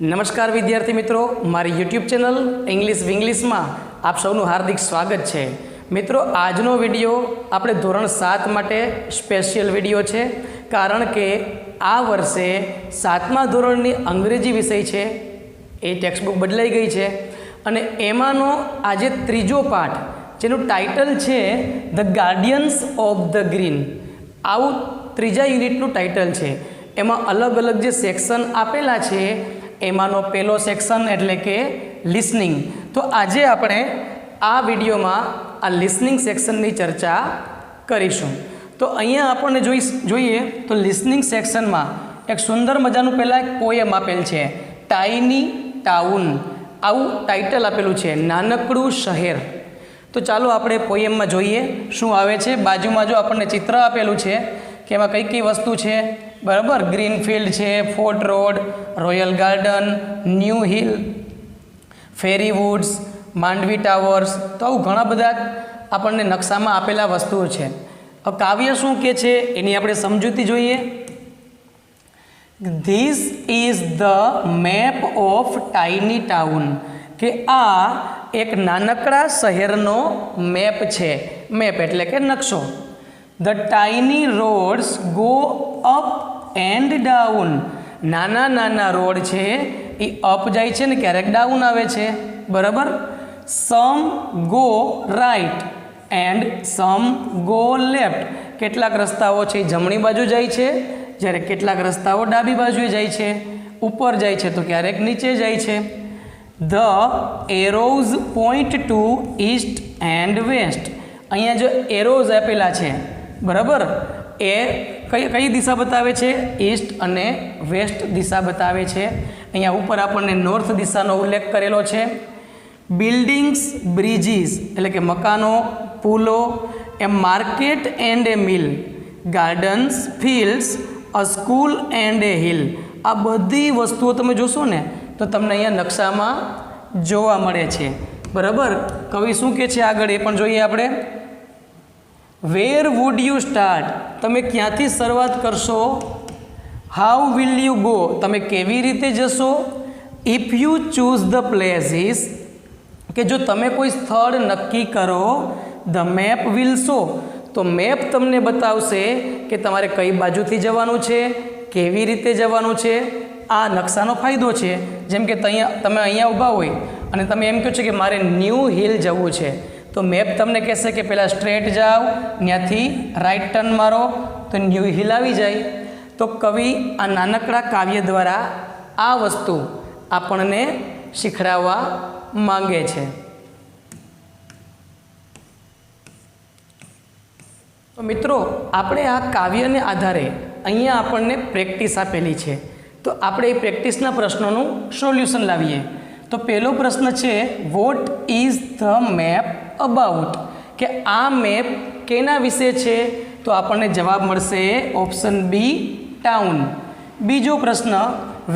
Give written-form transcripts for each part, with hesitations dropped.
નમસ્કાર વિદ્યાર્થી મિત્રો, મારી યુટ્યુબ ચેનલ ઇંગ્લિશ વિંગ્લિશમાં આપ સૌનું હાર્દિક સ્વાગત છે. મિત્રો, આજનો વિડીયો આપણે ધોરણ 7 માટે સ્પેશિયલ વિડીયો છે, કારણ કે આ વર્ષે 7મા ધોરણની અંગ્રેજી વિષય છે એ ટેક્સ્ટબુક બદલાઈ ગઈ છે અને એમાંનો આજે ત્રીજો પાઠ જેનું ટાઇટલ છે the guardians of the green. આવું ત્રીજા યુનિટનું ટાઇટલ છે. એમાં અલગ અલગ જે સેક્શન આપેલા છે એમાંનો પહેલો સેક્શન એટલે કે લિસનિંગ. તો આજે આપણે આ વિડીયોમાં આ લિસનિંગ સેક્શનની ચર્ચા કરીશું. તો અહીંયા આપણને જોઈએ તો લિસનિંગ સેક્શનમાં એક સુંદર મજાનું પહેલાં એક પોએમ આપેલ છે, ટાઇની ટાઉન. આવું ટાઇટલ આપેલું છે, નાનકડું શહેર. તો ચાલો આપણે પોએમમાં જોઈએ શું આવે છે. બાજુમાં જો આપણને ચિત્ર આપેલું છે કે એમાં કઈ કઈ વસ્તુ છે, બરાબર. ગ્રીનફિલ્ડ છે, Fort Road, Royal Garden, New Hill, Fairy Woods, Mandvi towers. તો આવું ઘણા બધા આપણને નકશામાં આપેલા વસ્તુઓ છે. હવે કાવ્ય શું કહે છે એની આપણે સમજૂતી જોઈએ. This is the map of tiny town, કે આ એક નાનકડા શહેરનો મેપ છે. મેપ એટલે કે નકશો. The tiny rods go up and down. નાના નાના રોડ છે એ અપ જાય છે ને ક્યારેક ડાઉન આવે છે, બરાબર. Some go right and some go left. કેટલાક રસ્તાઓ છે એ જમણી બાજુ જાય છે, જ્યારે કેટલાક રસ્તાઓ ડાબી બાજુએ જાય છે. ઉપર જાય છે તો ક્યારેક નીચે જાય છે. The arrows point to east and west. અહીંયા જો એરોઝ આપેલા છે, બરાબર, એ કઈ દિશા બતાવે છે? ઈસ્ટ અને વેસ્ટ દિશા બતાવે છે. અહીંયા ઉપર આપણને નોર્થ દિશાનો ઉલ્લેખ કરેલો છે. બિલ્ડિંગ્સ, બ્રિજીસ એટલે કે મકાનો, પુલો, a market and a mill, gardens, fields, a school and a hill. આ બધી વસ્તુઓ તમે જોશો ને તો તમને અહીંયા નકશામાં જોવા મળે છે, બરાબર. કવિ શું કહે છે આગળ એ પણ જોઈએ આપણે. વેર વુડ યુ સ્ટાર્ટ, તમે ક્યાંથી શરૂઆત કરશો? હાઉ વિલ યુ ગો, તમે કેવી રીતે જશો? If you choose the places, કે જો તમે કોઈ સ્થળ નક્કી કરો, ધ મેપ વિલ શો, તો મેપ તમને બતાવશે કે તમારે કઈ બાજુથી જવાનું છે, કેવી રીતે જવાનું છે. આ નકશાનો ફાયદો છે. જેમ કે તમે અહીંયા ઊભા હોય અને તમે એમ કહો છો કે મારે ન્યૂ હિલ જવું છે, તો મેપ તમને કહેશે કે પહેલાં સ્ટ્રેટ જાઓ, ત્યાંથી રાઈટ ટર્ન મારો તો ન્યૂ હિલ આવી જાય. તો કવિ આ નાનકડા કાવ્ય દ્વારા આ વસ્તુ આપણને શીખડાવવા માંગે છે. તો મિત્રો, આપણે આ કાવ્યને આધારે અહીંયા આપણને પ્રેક્ટિસ આપેલી છે. તો આપણે એ પ્રેક્ટિસના પ્રશ્નોનું સોલ્યુશન લાવીએ. તો પહેલો પ્રશ્ન છે, what is the map about, કે આ મેપ કેના વિશે છે? તો આપણને જવાબ મળશે ઓપ્શન બી, ટાઉન. બીજો પ્રશ્ન,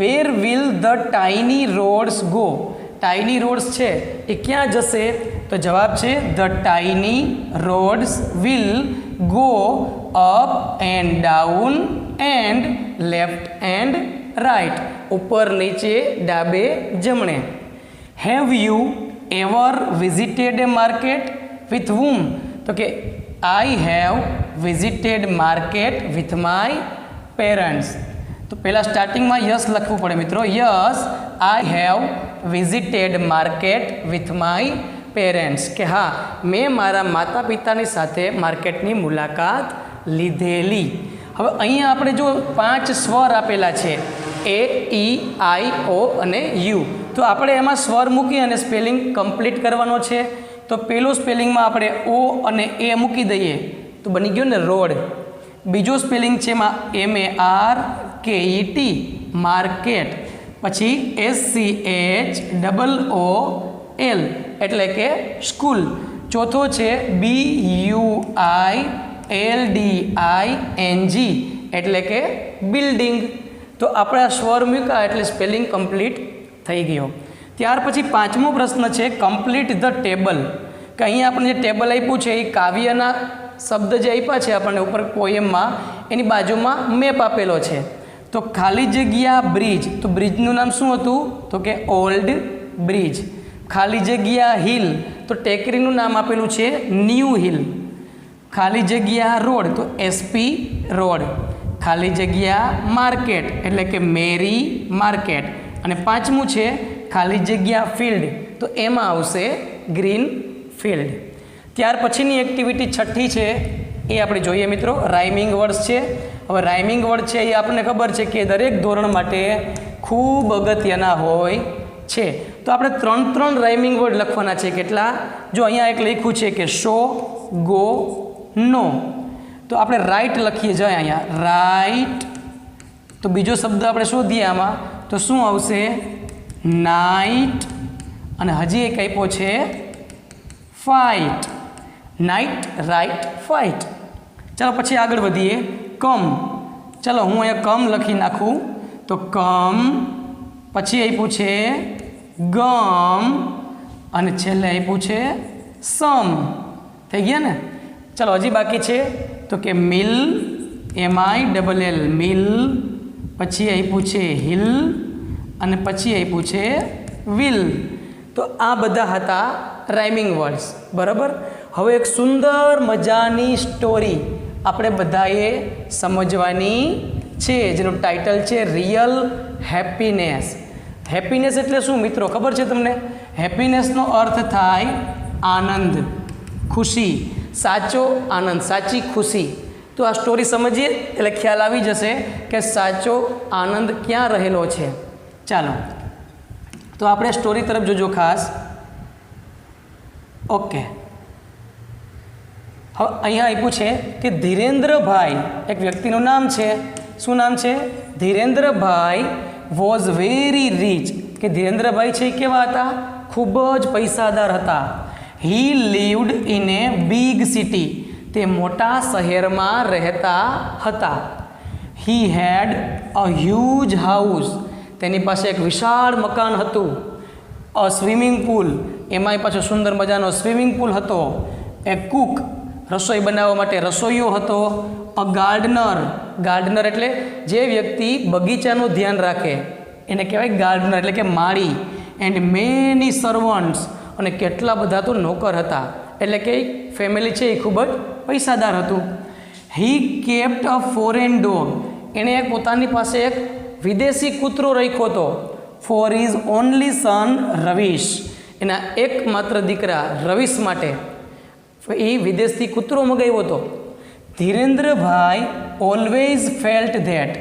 where will the tiny rods go, tiny rods છે એ ક્યાં જશે? તો જવાબ છે the tiny rods will go up and down and left and right, ઉપર નીચે ડાબે જમણે. Have you ever visited A market with whom, તો કે I have visited market with my parents. તો પહેલાં સ્ટાર્ટિંગમાં યસ લખવું પડે મિત્રો. Yes, I have visited market with my parents, કે હા, મેં મારા માતા પિતાની સાથે માર્કેટની મુલાકાત લીધેલી. હવે અહીંયા આપણે જો 5 સ્વર આપેલા છે, એ, ઈ, આઈ, ઓ અને યુ. તો આપણે એમાં સ્વર મૂકી અને સ્પેલિંગ કમ્પ્લીટ કરવાનો છે. તો પેલું સ્પેલિંગમાં આપણે ઓ અને એ મૂકી દઈએ તો બની ગયો ને રોડ. બીજો સ્પેલિંગ છે એમાં MARKET, માર્કેટ. પછી SCHOOL એટલે કે સ્કૂલ. ચોથો છે BUILDING એટલે કે બિલ્ડિંગ. તો આપણે આ સ્વર મૂક્યા એટલે સ્પેલિંગ કમ્પ્લીટ થઈ ગયો. ત્યાર પછી 5મો પ્રશ્ન છે, કમ્પ્લીટ ધ ટેબલ, કે અહીંયા આપણે જે ટેબલ આપ્યું છે એ કાવ્યના શબ્દ જે આપ્યા છે આપણને ઉપર પોએમમાં, એની બાજુમાં મેપ આપેલો છે. તો ખાલી જગ્યા બ્રિજ, તો બ્રિજનું નામ શું હતું? તો કે ઓલ્ડ બ્રિજ. ખાલી જગ્યા હિલ, તો ટેકરીનું નામ આપેલું છે ન્યૂ હિલ. ખાલી જગ્યા રોડ, તો એસપી રોડ. ખાલી જગ્યા માર્કેટ એટલે કે મેરી માર્કેટ. અને પાંચમું છે ખાલી જગ્યા ફિલ્ડ, તો એમાં આવશે ગ્રીન ફિલ્ડ. ત્યાર પછીની એક્ટિવિટી છઠ્ઠી છે એ આપણે જોઈએ મિત્રો, રાઇમિંગ વર્ડ્સ છે. હવે રાઇમિંગ વર્ડ છે એ આપણને ખબર છે કે દરેક ધોરણ માટે ખૂબ અગત્યના હોય છે. તો આપણે 3 રાઇમિંગ વર્ડ લખવાના છે. કેટલા? જો અહીંયા એક લખ્યું છે કે શો, ગો, નો, તો આપણે રાઇટ લખીએ જાય અહીંયા રાઇટ. તો બીજો શબ્દ આપણે શોધીએ આમાં, તો શું આવશે? નાઇટ. અને હજી એક આપ્યો છે ફાઇટ. Night, right, fight. ચાલો પછી આગળ વધીએ. કમ, ચાલો હું અહીંયા કમ લખી નાખું. તો કમ, પછી આપ્યું છે ગમ, અને છેલ્લે આપ્યું છે સમ. થઈ ગયા ને? ચાલો હજી બાકી છે તો કે મિલ, MILL મિલ, પછી આપ્યું છે હિલ, અને પછી આપ્યું છે વિલ. તો આ બધા હતા રાઇમિંગ વર્ડ્સ. બરાબર. હવે એક સુંદર મજાની સ્ટોરી આપણે બધાએ સમજવાની છે, જેનું ટાઇટલ છે રિયલ હેપીનેસ. હેપીનેસ એટલે શું મિત્રો ખબર છે તમને? હેપીનેસનો અર્થ થાય આનંદ, ખુશી, સાચો આનંદ, સાચી ખુશી. તો આ સ્ટોરી સમજીએ એટલે ખ્યાલ આવી જશે કે સાચો આનંદ ક્યાં રહેલો છે. ચાલો તો આપણે સ્ટોરી તરફ જોજો ખાસ. ઓકે, હવે અહીંયા આપ્યું છે કે ધીરેન્દ્રભાઈ, એક વ્યક્તિનું નામ છે. શું નામ છે? ધીરેન્દ્રભાઈ વોઝ વેરી રીચ, કે ધીરેન્દ્રભાઈ છે એ કેવા હતા? ખૂબ જ પૈસાદાર હતા. He lived in a big city, તે મોટા શહેરમાં રહેતા હતા. હી હેડ અ હ્યુજ હાઉસ, તેની પાસે એક વિશાળ મકાન હતું. અ સ્વિમિંગ પુલ, એમાંય પાછો સુંદર મજાનો સ્વિમિંગ પુલ હતો. એ કુક, રસોઈ બનાવવા માટે રસોઈયો હતો. અ ગાર્ડનર, ગાર્ડનર એટલે જે વ્યક્તિ બગીચાનું ધ્યાન રાખે એને કહેવાય ગાર્ડનર, એટલે કે માળી. એન્ડ મેની સર્વન્ટ્સ, અને કેટલા બધા તો નોકર હતા. એટલે કે ફેમિલી છે એ ખૂબ જ પૈસાદાર હતું. હી કેપ્ટ અ ફોરેન ડોગ, એણે પોતાની પાસે એક વિદેશી કૂતરો રાખ્યો હતો. ફોર હિઝ ઓનલી સન રવિશ, એના એકમાત્ર દીકરા રવિશ માટે એ વિદેશથી કૂતરો મગાવ્યો હતો. Dhirendrabhai always felt that,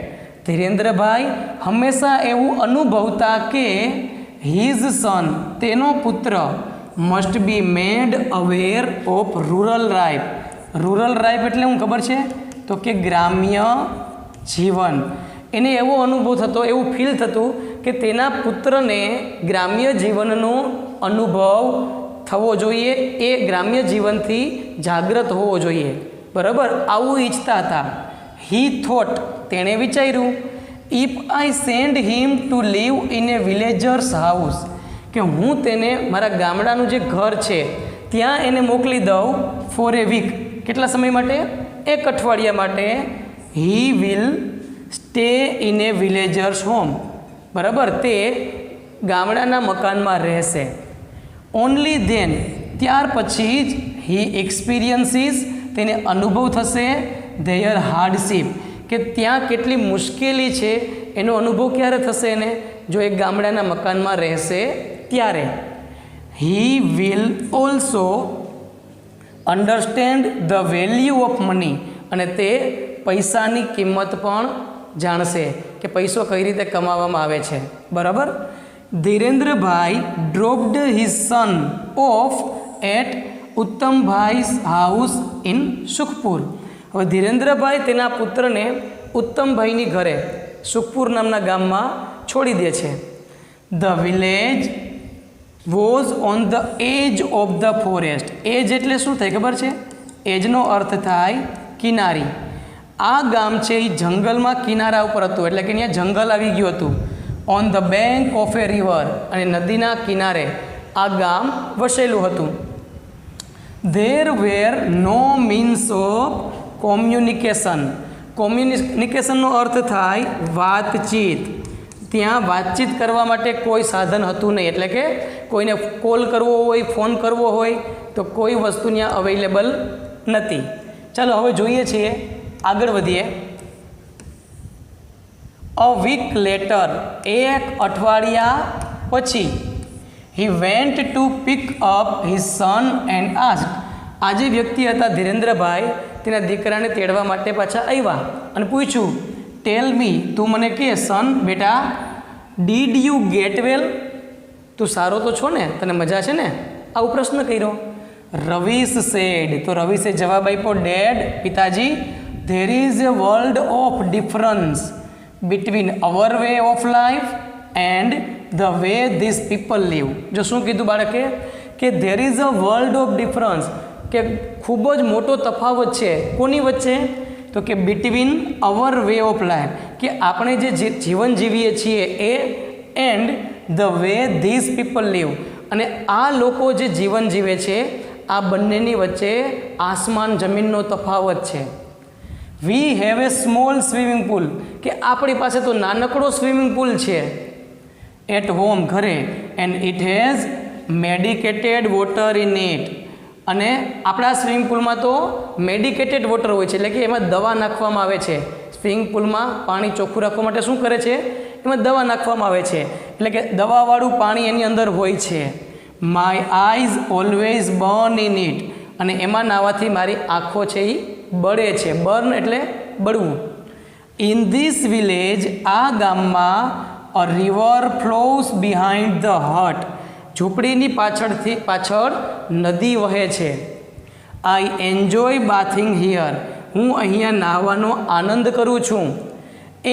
Dhirendrabhai હંમેશા એવું અનુભવતા કે હિઝ સન, તેનો પુત્ર must be made aware of rural life. Rural life એટલે શું ખબર છે? તો કે ગ્રામ્ય જીવન. એને એવો અનુભવ થતો, એવું ફીલ થતું કે તેના પુત્રને ગ્રામ્ય જીવનનો અનુભવ થવો જોઈએ, એ ગ્રામ્ય જીવનથી જાગૃત હોવો જોઈએ. બરાબર, આવું ઈચ્છતા હતા. હી થોટ, તેણે વિચાર્યું, if I send him to live in A villagers house, કે હું તેને મારા ગામડાનું જે ઘર છે ત્યાં એને મોકલી દઉં. ફોર એ વીક, કેટલા સમય માટે? એક અઠવાડિયા માટે. He will stay in A villagers home, બરાબર, તે ગામડાના મકાનમાં રહેશે. ઓનલી ધેન, ત્યાર પછી જ હી એક્સપિરિયન્સીસ, તેને અનુભવ થશે. ધેયર હાર્ડશીપ, કે ત્યાં કેટલી મુશ્કેલી છે એનો અનુભવ ક્યારે થશે એને? જો એક ગામડાના મકાનમાં રહેશે ત્યારે. He will also understand the value of money, અને તે પૈસાની કિંમત પણ જાણશે કે પૈસો કઈ રીતે કમાવામાં આવે છે. બરાબર. Dhirendrabhai dropped his son off at Uttambhai's house in Sukhpur. હવે ધીરેન્દ્રભાઈ તેના પુત્રને ઉત્તમભાઈની ઘરે સુખપુર નામના ગામમાં છોડી દે છે. The village was on the edge of the forest. Edge એટલે શું થાય ખબર છે? એજનો અર્થ થાય કિનારી. આ ગામ છે એ જંગલમાં કિનારા ઉપર હતું, એટલે કે અહીંયા જંગલ આવી ગયું હતું. On the bank of a river, અને નદીના કિનારે આ ગામ વસેલું હતું. There were no means of communication, કોમ્યુનિકેશનનો અર્થ થાય વાતચીત. ત્યાં વાતચીત કરવા માટે કોઈ સાધન હતું નહીં, એટલે કે કોઈને કોલ કરવો હોય, ફોન કરવો હોય તો કોઈ વસ્તુ ત્યાં અવેલેબલ નથી. ચાલો હવે જોઈએ છીએ, આગળ વધીએ. અ વીક લેટર, એક અઠવાડિયા પછી, he went to pick up his son and ask, આજે વ્યક્તિ હતા ધીરેન્દ્રભાઈ તેના દીકરાને તેડવા માટે પાછા આવ્યા અને પૂછ્યું, ટેલ મી, તું મને કે સન બેટા, ડીડ યુ ગેટ વેલ, તું સારો તો છો ને, તને મજા છે ને, આવો પ્રશ્ન કર્યો. રવીશ સેડ, તો રવીશે જવાબ આપ્યો, ડેડ પિતાજી, there is a world of difference between our way of life and the way this people live. જો શું કીધું બાળકે, કે there is a world of difference, કે ખૂબ જ મોટો તફાવત છે. કોની વચ્ચે? તો કે between our way of life, કે આપણે જે જીવન જીવીએ છીએ એ, and the way this people live, અને આ લોકો જે જીવન જીવે છે આ બંનેની વચ્ચે આસમાન જમીનનો તફાવત છે. We have a small swimming pool, કે આપણી પાસે તો નાનકડો સ્વિમિંગ પુલ છે એટ હોમ, ઘરે, and it has medicated water in it, અને આપણા સ્વિમિંગ પુલમાં તો મેડિકેટેડ વોટર હોય છે, એટલે કે એમાં દવા નાખવામાં આવે છે. સ્વિમિંગ પુલમાં પાણી ચોખ્ખું રાખવા માટે શું કરે છે, એમાં દવા નાખવામાં આવે છે, એટલે કે દવાવાળું પાણી એની અંદર હોય છે. My eyes always burn in it, અને એમાં નાહવાથી મારી આંખો છે એ બળે છે. બર્ન એટલે બળવું. ઇન ધીસ વિલેજ, આ ગામમાં, a river flows behind the hut, ઝૂંપડીની પાછળ નદી વહે છે. આઈ એન્જોય બાથિંગ હિયર, હું અહીંયા નાહવાનો આનંદ કરું છું.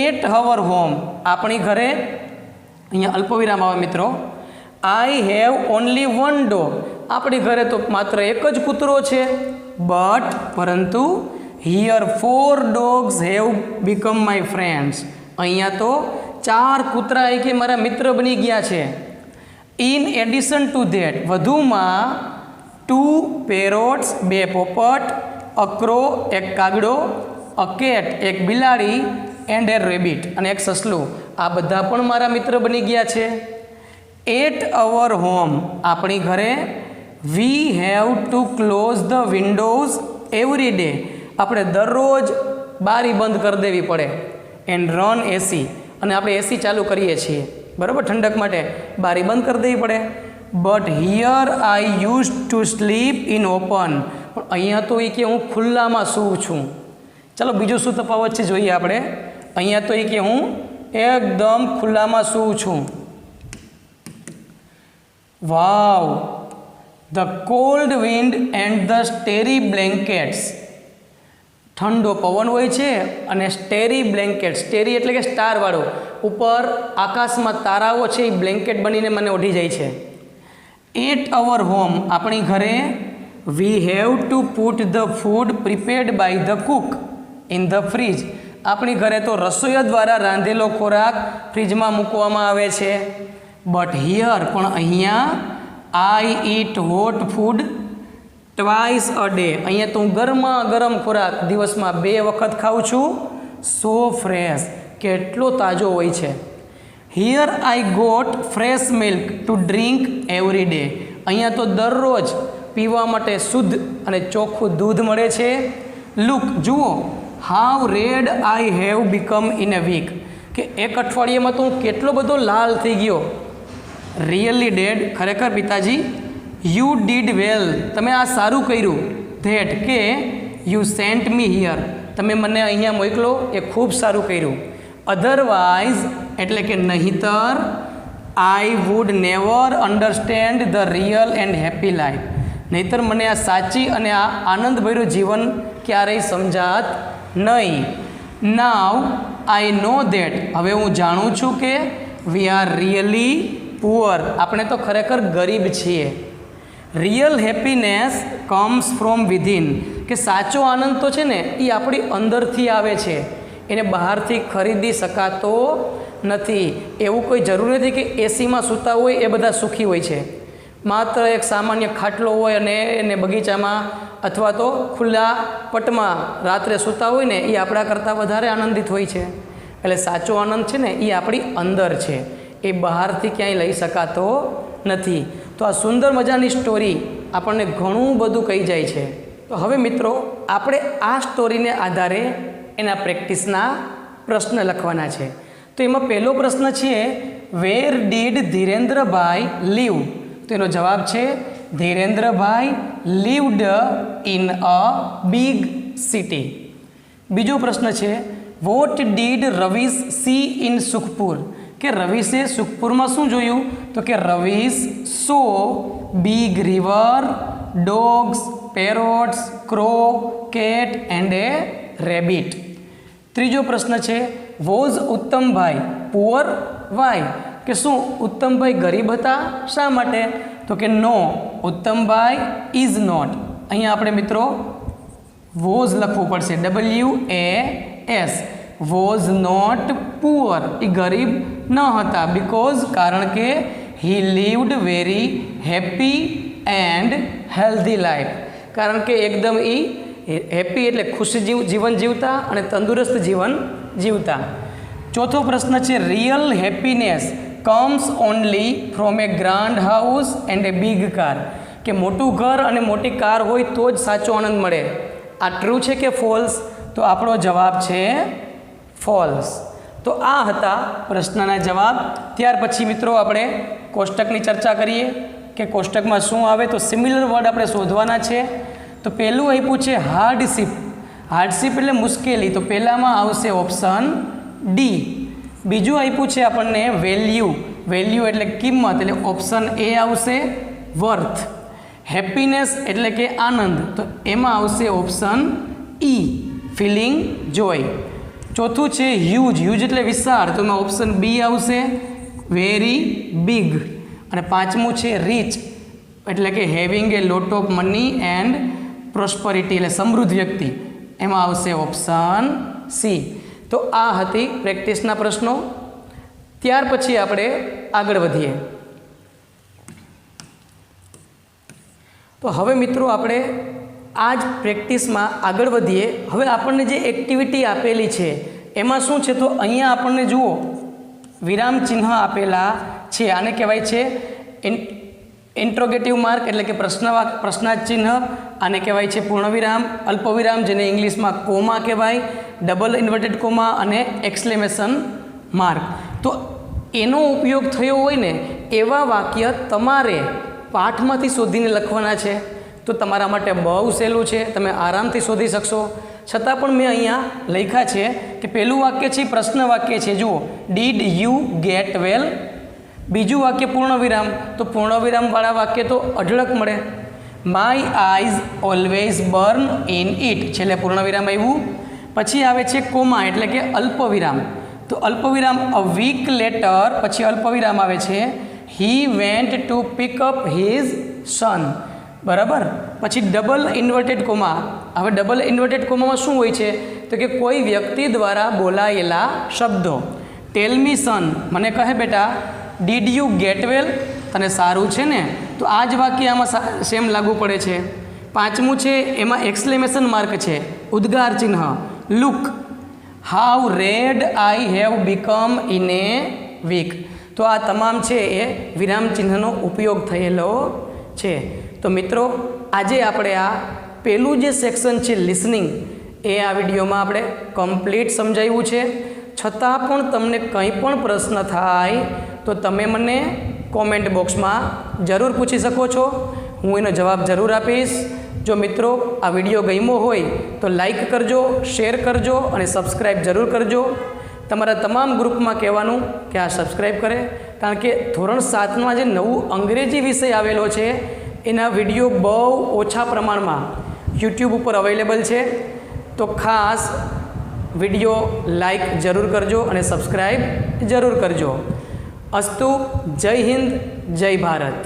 એટ અવર હોમ, આપણી ઘરે, અહીંયા અલ્પવિરામ આવે મિત્રો. I have only one dog, આપણી ઘરે તો માત્ર એક જ કૂતરો છે. બટ, પરંતુ, here 4 dogs have become my friends, અહીંયા તો 4 કૂતરા એ કે મારા મિત્ર બની ગયા છે. ઇન એડિશન ટુ ધેટ, વધુમાં 2 પેરોટ્સ, 2 પોપટ, અ ક્રો, એક કાગડો, અ કેટ, એક બિલાડી, એન્ડ એ રેબિટ, અને એક સસલું, આ બધા પણ મારા મિત્ર બની ગયા છે. એટ અવર હોમ, આપણી ઘરે, we have to close the windows every day, આપણે દરરોજ બારી બંધ કરી દેવી પડે. એન્ડ રન એસી, અને આપણે એસી ચાલુ કરીએ છીએ, બરાબર, ઠંડક માટે બારી બંધ કરી દેવી પડે. But here I use to sleep in open, પણ અહીંયા તો એ કે હું ખુલ્લામાં સૂવું છું. ચાલો બીજું શું તફાવત છે જોઈએ આપણે. અહીંયા તો એ કે હું એકદમ ખુલ્લામાં સૂવું છું. Wow, the cold wind and the starry blankets, ઠંડો પવન હોય છે અને સ્ટેરી બ્લેન્કેટ, સ્ટેરી એટલે કે સ્ટારવાળો, ઉપર આકાશમાં તારાઓ છે એ બ્લેન્કેટ બનીને મને ઓઢી જાય છે. એટ અવર હોમ, આપણી ઘરે, we have to put the food prepared by the cook in the fridge, આપણી ઘરે તો રસોઈયા દ્વારા રાંધેલો ખોરાક ફ્રીજમાં મૂકવામાં આવે છે. બટ હિયર, પણ અહીંયા, I eat hot food twice a day, અહીંયા તો હું ગરમા ગરમ ખોરાક દિવસમાં 2 વખત ખાઉં છું. સો ફ્રેશ, કેટલો તાજો હોય છે. Here I got fresh milk to drink every day, અહીંયા તો દરરોજ પીવા માટે શુદ્ધ અને ચોખ્ખું દૂધ મળે છે. લુક, જુઓ, how red I have become in a week, કે એક અઠવાડિયામાં તો હું કેટલો બધો લાલ થઈ ગયો. રિયલી ડેડ, ખરેખર પિતાજી. યુ ડીડ વેલ, તમે આ સારું કર્યું. ધેટ, કે યુ સેન્ટ મી હિયર, તમે મને અહીંયા મોકલો એ ખૂબ સારું કર્યું. અધરવાઇઝ, એટલે કે નહીંતર, I would never understand the real and happy life, નહીંતર મને આ સાચી અને આ આનંદભર્યું જીવન ક્યારેય સમજાત નહીં. નાવ આઈ નો ધેટ, હવે હું જાણું છું કે વી આર રિયલી પુઅર, આપણે તો ખરેખર ગરીબ છીએ. Real happiness comes from within, કે સાચો આનંદ તો છે ને એ આપણી અંદરથી આવે છે, એને બહારથી ખરીદી શકાતો નથી. એવું કોઈ જરૂર નથી કે એસીમાં સૂતા હોય એ બધા સુખી હોય છે. માત્ર એક સામાન્ય ખાટલો હોય અને એને બગીચામાં અથવા તો ખુલ્લા પટમાં રાત્રે સૂતા હોય ને એ આપણા કરતાં વધારે આનંદિત હોય છે. એટલે સાચો આનંદ છે ને એ આપણી અંદર છે, એ બહારથી ક્યાંય લઈ શકાતો નથી. તો આ સુંદર મજાની સ્ટોરી આપણને ઘણું બધું કહી જાય છે. તો હવે મિત્રો આપણે આ સ્ટોરીને આધારે એના પ્રેક્ટિસના પ્રશ્ન લખવાના છે. તો એમાં પહેલો પ્રશ્ન છે, વેર ડીડ ધીરેન્દ્રભાઈ લીવ? તો એનો જવાબ છે, Dhirendrabhai lived in a big city. બીજો પ્રશ્ન છે, what did Ravish see in Sukhpur? કે રવીશે સુખપુરમાં શું જોયું? તો કે Ravish saw big river, dogs, parrots, crow, cat and a rabbit. ત્રીજો પ્રશ્ન છે, વોઝ ઉત્તમભાઈ પુઅર વાય? કે શું ઉત્તમભાઈ ગરીબ હતા? શા માટે? તો કે નો, ઉત્તમભાઈ ઇઝ નોટ. અહીંયા આપણે મિત્રો વોઝ લખવું પડશે, WAS. વોઝ નોટ પુઅર, એ ગરીબ ન હતા. બીકોઝ, કારણ કે he lived very happy and healthy life. કારણ કે એકદમ એ હેપી એટલે ખુશ જીવન જીવતા અને તંદુરસ્ત જીવન જીવતા. ચોથો પ્રશ્ન છે, real happiness comes only from A grand house and A big car? કે મોટું ઘર અને મોટી કાર હોય તો જ સાચો આનંદ મળે. આ ટ્રુ છે કે ફોલ્સ? તો આપણો જવાબ છે ફોલ્સ. તો આ હતા પ્રશ્નના જવાબ. ત્યાર પછી મિત્રો આપણે કોષ્ટકની ચર્ચા કરીએ કે કોષ્ટકમાં શું આવે. તો સિમિલર વર્ડ આપણે શોધવાના છે. તો પહેલું આપ્યું છે હાર્ડશીપ. હાર્ડશીપ એટલે મુશ્કેલી, તો પહેલામાં આવશે ઓપ્શન ડી. બીજું આપ્યું છે આપણને વેલ્યુ. વેલ્યુ એટલે કિંમત, એટલે ઓપ્શન એ આવશે વર્થ. હેપીનેસ એટલે કે આનંદ, તો એમાં આવશે ઓપ્શન ઈ ફિલિંગ જોય. ચોથું છે હ્યુજ. હ્યુજ એટલે વિશાળ, તો એમાં ઓપ્શન બી આવશે વેરી બિગ. અને પાંચમું છે રીચ એટલે કે having a lot of money and prosperity એટલે સમૃદ્ધ વ્યક્તિ, એમાં આવશે ઓપ્શન સી. તો આ હતી પ્રેક્ટિસના પ્રશ્નો. ત્યાર પછી આપણે આગળ વધીએ. તો હવે મિત્રો આપણે આ જ પ્રેક્ટિસમાં આગળ વધીએ. હવે આપણને જે એક્ટિવિટી આપેલી છે એમાં શું છે? તો અહીંયા આપણને જુઓ વિરામ ચિહ્ન આપેલા છે. આને કહેવાય છે ઇન્ટ્રોગેટિવ માર્ક એટલે કે પ્રશ્નાર્થ ચિહ્ન. આને કહેવાય છે પૂર્ણવિરામ, અલ્પવિરામ જેને ઇંગ્લિશમાં કોમા કહેવાય, ડબલ ઇન્વર્ટેડ કોમા અને એક્સક્લેમેશન માર્ક. તો એનો ઉપયોગ થયો હોય ને એવા વાક્ય તમારે પાઠમાંથી શોધીને લખવાના છે. તો તમારા માટે બહુ સહેલું છે, તમે આરામથી શોધી શકશો. છતાં પણ મેં અહીંયા લખ્યા છે કે પહેલું વાક્ય છે પ્રશ્ન વાક્ય છે. જુઓ, ડીડ યુ ગેટ વેલ? બીજું વાક્ય પૂર્ણવિરામ, તો પૂર્ણવિરામવાળા વાક્ય તો અઢળક મળે. My eyes always burn in it, છેલ્લે પૂર્ણવિરામ આવ્યું. પછી આવે છે કોમા એટલે કે અલ્પવિરામ, તો અલ્પવિરામ અ વીક લેટર, પછી અલ્પવિરામ આવે છે he went to pick up his son. બરાબર. પછી ડબલ ઇન્વર્ટેડ કોમા. હવે ડબલ ઇન્વર્ટેડ કોમામાં શું હોય છે? તો કે કોઈ વ્યક્તિ દ્વારા બોલાયેલા શબ્દો. ટેલ મી સન, મને કહે બેટા, ડીડ યુ ગેટ વેલ? તને સારું છે ને? તો આ જ વાક્ય આમાં સેમ લાગુ પડે છે. પાંચમું છે એમાં એક્સક્લેમેશન માર્ક છે, ઉદ્ગાર ચિહ્ન. Look how red I have become in a week. તો આ તમામ છે એ વિરામ ચિહ્નનો ઉપયોગ થયેલો છે. તો મિત્રો આજે આપણે આ પહેલું જે સેક્શન છે લિસનિંગ, એ આ વિડીયોમાં આપણે કમ્પ્લીટ સમજાવ્યું છે. છતાં પણ તમને કંઈ પણ પ્રશ્ન થાય તો તમે મને કોમેન્ટ બોક્સમાં જરૂર પૂછી શકો છો, હું એનો જવાબ જરૂર આપીશ. જો મિત્રો આ વિડીયો ગમ્યો હોય તો લાઈક કરજો, શેર કરજો અને સબસ્ક્રાઈબ જરૂર કરજો. તમારા તમામ ગ્રુપમાં કહેવાનું કે આ સબસ્ક્રાઈબ કરે, કારણ કે ધોરણ 7માં જે નવું અંગ્રેજી વિષય આવેલો છે એના વિડીયો બહુ ઓછા પ્રમાણમાં યુટ્યુબ ઉપર અવેલેબલ છે. તો ખાસ વિડીયો લાઈક જરૂર કરજો અને સબસ્ક્રાઈબ જરૂર કરજો. અસ્તુ. જય હિન્દ, જય ભારત.